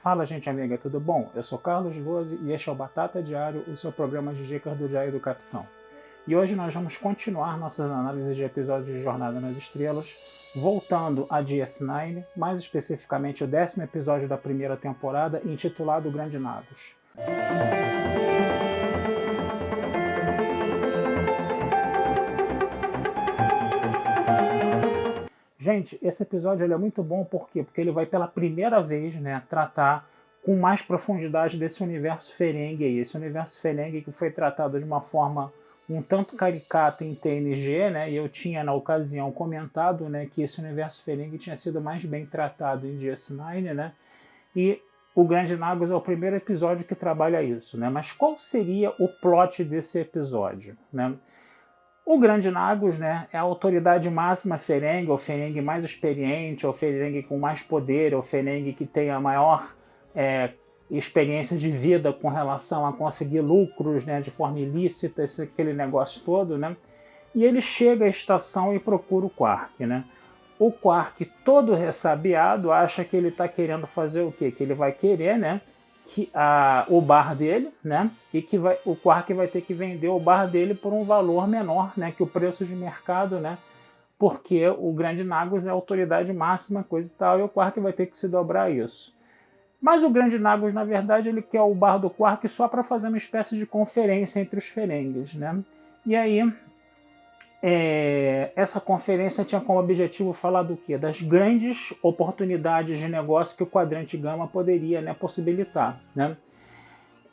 Fala, gente amiga, tudo bom? Eu sou Carlos Lose e este é o Batata Diário, o seu programa de dicas do Diário do Capitão. E hoje nós vamos continuar nossas análises de episódios de Jornada nas Estrelas, voltando a DS9, mais especificamente o 10º episódio da primeira temporada, intitulado Grande Nagus. Gente, esse episódio ele é muito bom por quê? Porque ele vai pela primeira vez, né, tratar com mais profundidade desse universo Ferengi aí. Esse universo Ferengi que foi tratado de uma forma um tanto caricata em TNG, né, e eu tinha na ocasião comentado, né, que esse universo Ferengi tinha sido mais bem tratado em DS9, né, e o Grande Nagus é o primeiro episódio que trabalha isso, né, mas qual seria o plot desse episódio, né? O Grande Nagus, né, é a autoridade máxima Ferengi, ou Ferengi mais experiente, ou Ferengi com mais poder, ou Ferengi que tem a maior experiência de vida com relação a conseguir lucros, né, de forma ilícita, aquele negócio todo, né? E ele chega à estação e procura o Quark, né? O Quark, todo ressabiado, acha que ele está querendo fazer o quê? Que ele vai querer, né, o bar dele, né? E que o Quark vai ter que vender o bar dele por um valor menor, né, que o preço de mercado, né? Porque o Grande Nagus é a autoridade máxima, coisa e tal, e o Quark vai ter que se dobrar a isso. Mas o Grande Nagus, na verdade, ele quer o bar do Quark só para fazer uma espécie de conferência entre os Ferengis, né? E aí, essa conferência tinha como objetivo falar do quê? Das grandes oportunidades de negócio que o Quadrante Gama poderia, né, possibilitar, né?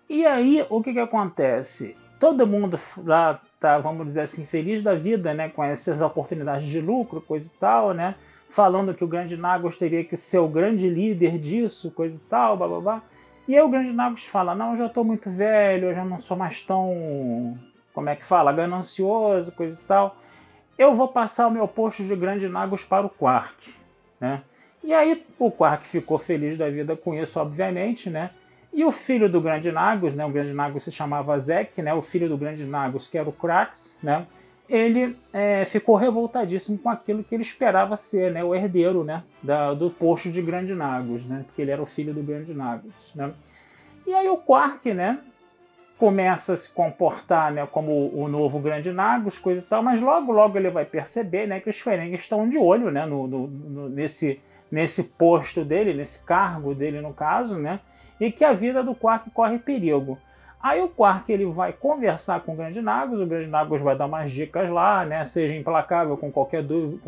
E aí, o que acontece? Todo mundo lá tá, vamos dizer assim, feliz da vida, né, com essas oportunidades de lucro, coisa e tal, né? Falando que o Grande Nagus teria que ser o grande líder disso, coisa e tal, blá blá blá. E aí o Grande Nagus fala, não, eu já estou muito velho, eu já não sou mais tão, como é que fala, ganancioso, coisa e tal. Eu vou passar o meu posto de Grande Nagus para o Quark, né? E aí o Quark ficou feliz da vida com isso, obviamente, né? E o filho do Grande Nagus, né? O Grande Nagus se chamava Zek, né? O filho do Grande Nagus, que era o Krax, né? Ele ficou revoltadíssimo com aquilo que ele esperava ser, né, o herdeiro, né, do posto de Grande Nagus, né, porque ele era o filho do Grande Nagus, né. E aí o Quark, né, começa a se comportar, né, como o novo Grande Nagus, coisa e tal, mas logo logo ele vai perceber, né, que os Ferengi estão de olho, né, nesse posto dele, nesse cargo dele no caso, né, e que a vida do Quark corre perigo. Aí o Quark ele vai conversar com o Grande Nagus vai dar umas dicas lá, né? Seja implacável com qualquer dúvida,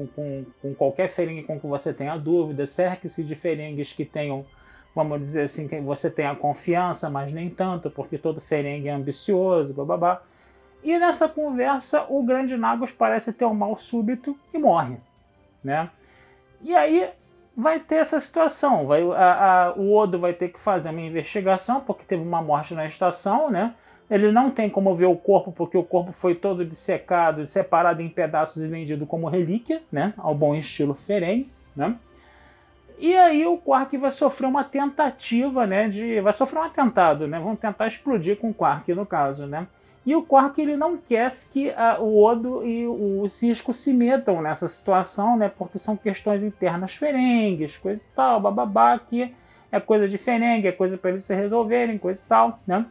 com qualquer Ferengi com que você tenha dúvida, cerque-se de Ferengis que tenham, vamos dizer assim, que você tenha confiança, mas nem tanto, porque todo Ferengi é ambicioso, blá. E nessa conversa o Grande Nagus parece ter um mal súbito e morre, né? E aí vai ter essa situação, o Odo vai ter que fazer uma investigação, porque teve uma morte na estação, né? Ele não tem como ver o corpo, porque o corpo foi todo dissecado, separado em pedaços e vendido como relíquia, né? Ao bom estilo Ferengi, né? E aí o Quark vai sofrer uma tentativa, né? Vai sofrer um atentado, né? Vão tentar explodir com o Quark, no caso, né? E o Quark ele não quer que o Odo e o Sisko se metam nessa situação, né? Porque são questões internas Ferengues, coisa e tal, bababá, que é coisa de Ferengi, é coisa para eles se resolverem, coisa e tal, né?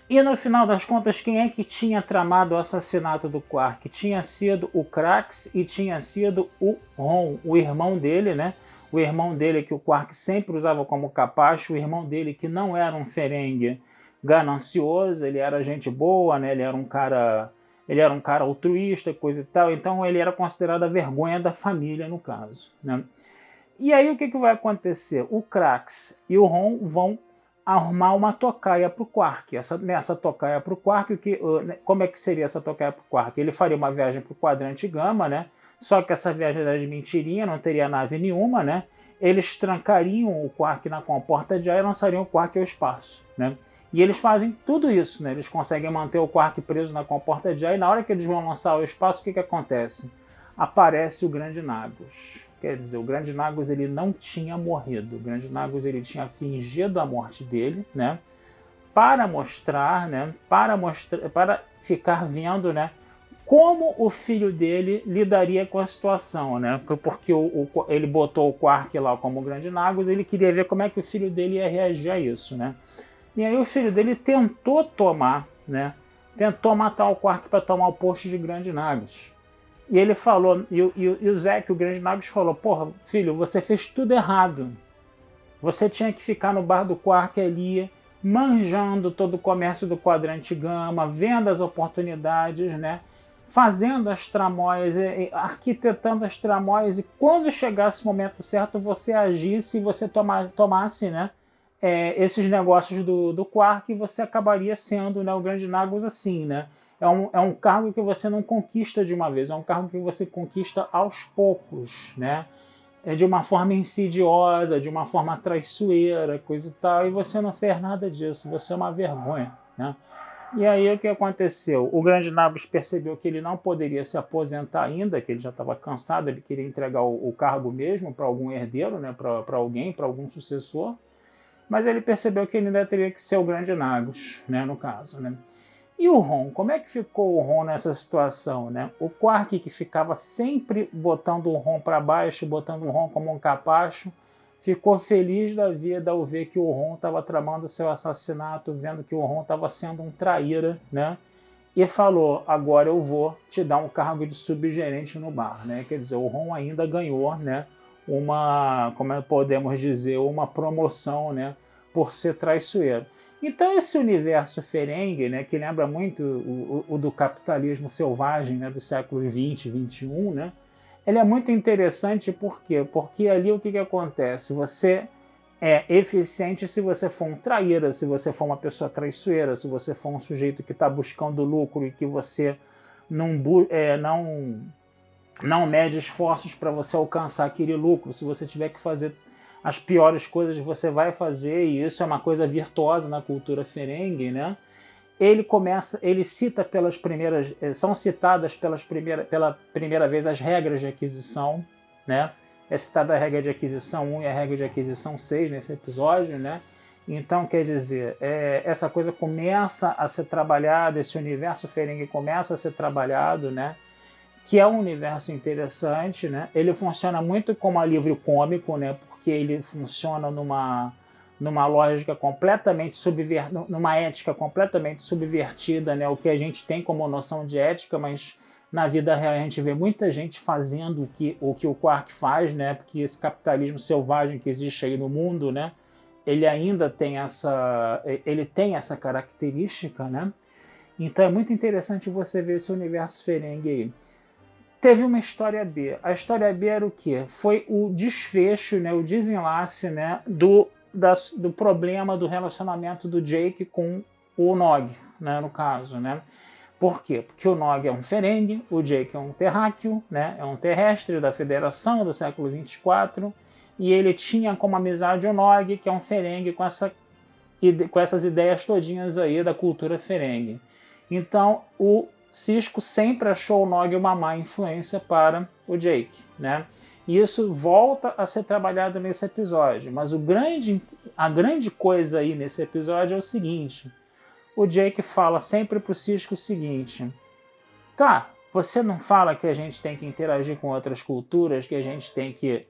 E no final das contas, quem é que tinha tramado o assassinato do Quark? Tinha sido o Krax e tinha sido o Ron, o irmão dele, né? O irmão dele que o Quark sempre usava como capacho, o irmão dele que não era um Ferengi ganancioso, ele era gente boa, né? Ele era um cara altruísta, coisa e tal, então ele era considerado a vergonha da família no caso, né? E aí o que vai acontecer? O Krax e o Ron vão arrumar uma tocaia para o Quark. Nessa tocaia para o Quark, como é que seria essa tocaia para o Quark? Ele faria uma viagem para o Quadrante Gama, né? Só que essa viagem era de mentirinha, não teria nave nenhuma, né? Eles trancariam o Quark na comporta de ar e lançariam o Quark ao espaço, né? E eles fazem tudo isso, né? Eles conseguem manter o Quark preso na comporta de ar e na hora que eles vão lançar ao espaço, o que acontece? Aparece o Grande Nagus. Quer dizer, o Grande Nagus ele não tinha morrido. O Grande Nagus ele tinha fingido a morte dele, né? Para mostrar, né? Para ficar vendo, né? como o filho dele lidaria com a situação, né? Porque ele botou o Quark lá como Grande Nagus, ele queria ver como é que o filho dele ia reagir a isso, né? E aí o filho dele tentou tomar, né? Tentou matar o Quark para tomar o posto de Grande Nagus. E ele falou, e o Zek, o Grande Nagus, falou: porra, filho, você fez tudo errado. Você tinha que ficar no bar do Quark ali, manjando todo o comércio do Quadrante Gama, vendo as oportunidades, né? Fazendo as tramóias, arquitetando as tramóias, e quando chegasse o momento certo, você agisse e você tomasse, né, esses negócios do Quark, e você acabaria sendo, né, o Grande Nagus assim, né? É um cargo que você não conquista de uma vez, é um cargo que você conquista aos poucos, né? De uma forma insidiosa, de uma forma traiçoeira, coisa e tal, e você não fez nada disso, você é uma vergonha, né? E aí o que aconteceu? O Grande Nagus percebeu que ele não poderia se aposentar ainda, que ele já estava cansado, ele queria entregar o cargo mesmo para algum herdeiro, né, para alguém, para algum sucessor, mas ele percebeu que ele ainda teria que ser o Grande Nagus, né, no caso, né? E o Ron, como é que ficou o Ron nessa situação, né? O Quark, que ficava sempre botando o Ron para baixo, botando o Ron como um capacho, ficou feliz da vida ao ver que o Ron estava tramando seu assassinato, vendo que o Ron estava sendo um traíra, né? E falou: agora eu vou te dar um cargo de subgerente no bar, né? Quer dizer, o Ron ainda ganhou, né, como podemos dizer, uma promoção, né, por ser traiçoeiro. Então esse universo Ferengi, né, que lembra muito o do capitalismo selvagem, né, dos séculos 20 e 21, né, ele é muito interessante. Por quê? Porque ali o que acontece? Você é eficiente se você for um traíra, se você for uma pessoa traiçoeira, se você for um sujeito que está buscando lucro e que você não mede esforços para você alcançar aquele lucro. Se você tiver que fazer as piores coisas, você vai fazer, e isso é uma coisa virtuosa na cultura Ferengi, né? Ele cita são citadas pela primeira vez as regras de aquisição, né? É citada a regra de aquisição 1 e a regra de aquisição 6 nesse episódio, né? Então, quer dizer, essa coisa começa a ser trabalhada, esse universo Ferengi começa a ser trabalhado, né? Que é um universo interessante, né? Ele funciona muito como alívio cômico, né? Porque ele funciona numa lógica completamente numa ética completamente subvertida, né? O que a gente tem como noção de ética, mas na vida real a gente vê muita gente fazendo o que o Quark faz, né? Porque esse capitalismo selvagem que existe aí no mundo, né, ele ainda tem essa característica, né? Então é muito interessante você ver esse universo Ferengi aí. Teve uma história B. A história B era o quê? Foi o desfecho, né, o desenlace, né, do problema do relacionamento do Jake com o Nog, né, no caso, né? Por quê? Porque o Nog é um Ferengi, o Jake é um terráqueo, né, é um terrestre da Federação do século 24, e ele tinha como amizade o Nog, que é um Ferengi com essas ideias todinhas aí da cultura Ferengi. Então, o Sisko sempre achou o Nog uma má influência para o Jake, né? E isso volta a ser trabalhado nesse episódio. Mas a grande coisa aí nesse episódio é o seguinte: o Jake fala sempre para o Sisko o seguinte: tá, você não fala que a gente tem que interagir com outras culturas, que a gente tem que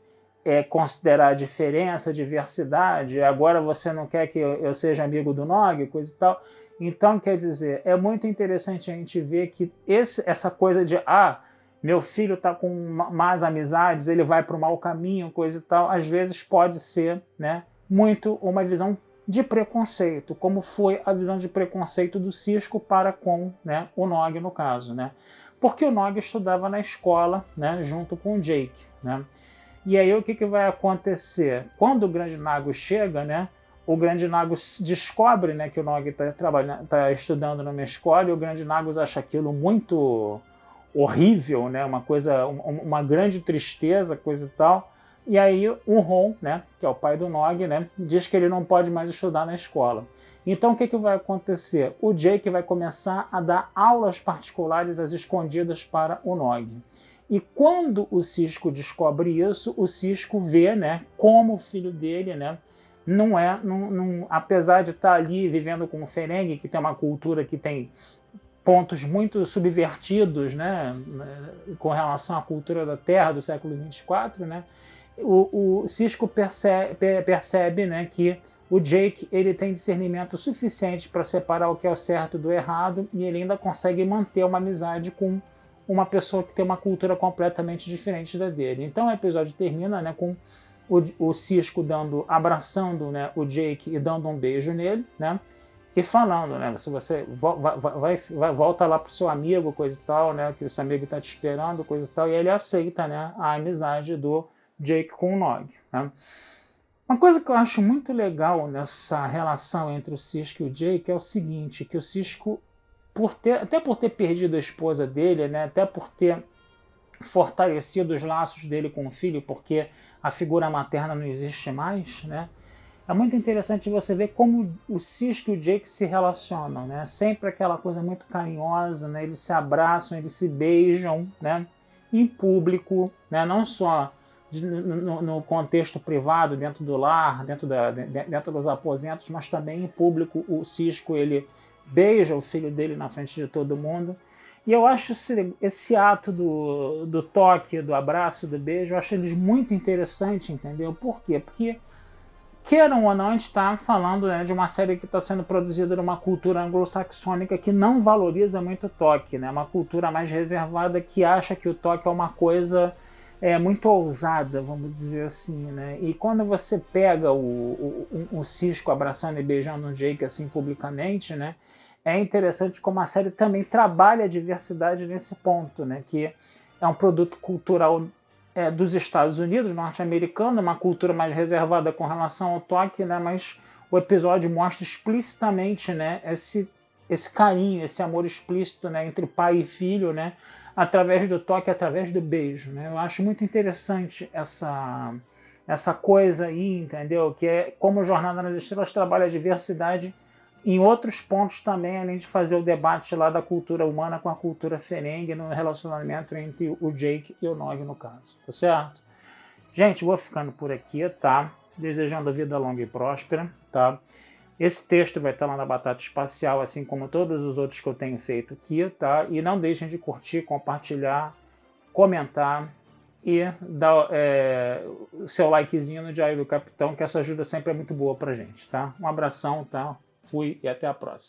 considerar a diferença, a diversidade, agora você não quer que eu seja amigo do Nog, coisa e tal. Então, quer dizer, é muito interessante a gente ver que essa coisa de meu filho está com más amizades, ele vai para o mau caminho, coisa e tal, às vezes pode ser, né, muito uma visão de preconceito, como foi a visão de preconceito do Sisko para com, né, o Nog, no caso, né? Porque o Nog estudava na escola, né, junto com o Jake, né? E aí o que vai acontecer? Quando o Grande Nagus chega, né, o Grande Nagus descobre, né, que o Nog está estudando numa escola, e o Grande Nagus acha aquilo muito horrível, né, uma grande tristeza, coisa e tal. E aí o Ron, né, que é o pai do Nog, né, diz que ele não pode mais estudar na escola. Então o que vai acontecer? O Jake vai começar a dar aulas particulares às escondidas para o Nog. E quando o Sisko descobre isso, o Sisko vê, né, como o filho dele, né, apesar de estar ali vivendo com o Ferengi, que tem uma cultura que tem pontos muito subvertidos, né, com relação à cultura da Terra do século 24, né, o Sisko percebe, né, que o Jake ele tem discernimento suficiente para separar o que é o certo do errado, e ele ainda consegue manter uma amizade com uma pessoa que tem uma cultura completamente diferente da dele. Então o episódio termina, né, com o Sisko abraçando, né, o Jake e dando um beijo nele, né, e falando, né, se você volta lá pro seu amigo, coisa e tal, né, que o seu amigo está te esperando, coisa e tal, e ele aceita, né, a amizade do Jake com o Nog, né. Uma coisa que eu acho muito legal nessa relação entre o Sisko e o Jake é o seguinte, que o Sisko, até por ter perdido a esposa dele, né, até por ter fortalecido os laços dele com o filho, porque a figura materna não existe mais, né, é muito interessante você ver como o Sisko e o Jake se relacionam, né, sempre aquela coisa muito carinhosa, né, eles se abraçam, eles se beijam, né, em público, né, não só no contexto privado, dentro do lar, dentro dos aposentos, mas também em público. O Sisko ele beija o filho dele na frente de todo mundo. E eu acho esse ato do toque, do abraço, do beijo, eu acho eles muito interessante, entendeu? Por quê? Porque, queiram ou não, a gente está falando, né, de uma série que está sendo produzida numa cultura anglo-saxônica que não valoriza muito o toque, né? Uma cultura mais reservada que acha que o toque é uma coisa muito ousada, vamos dizer assim, né? E quando você pega o Sisko abraçando e beijando o Jake assim publicamente, né? É interessante como a série também trabalha a diversidade nesse ponto, né? Que é um produto cultural dos Estados Unidos, norte-americano, uma cultura mais reservada com relação ao toque, né? Mas o episódio mostra explicitamente, né, esse carinho, esse amor explícito, né, entre pai e filho, né, através do toque, através do beijo, né? Eu acho muito interessante essa coisa aí, entendeu? Que é como Jornada nas Estrelas trabalha a diversidade em outros pontos também, além de fazer o debate lá da cultura humana com a cultura Ferengi no relacionamento entre o Jake e o Nog, no caso. Tá certo? Gente, vou ficando por aqui, tá? Desejando vida longa e próspera, tá? Esse texto vai estar lá na Batata Espacial, assim como todos os outros que eu tenho feito aqui, tá? E não deixem de curtir, compartilhar, comentar e dar o seu likezinho no Diário do Capitão, que essa ajuda sempre é muito boa pra gente, tá? Um abração, tá? Fui e até a próxima.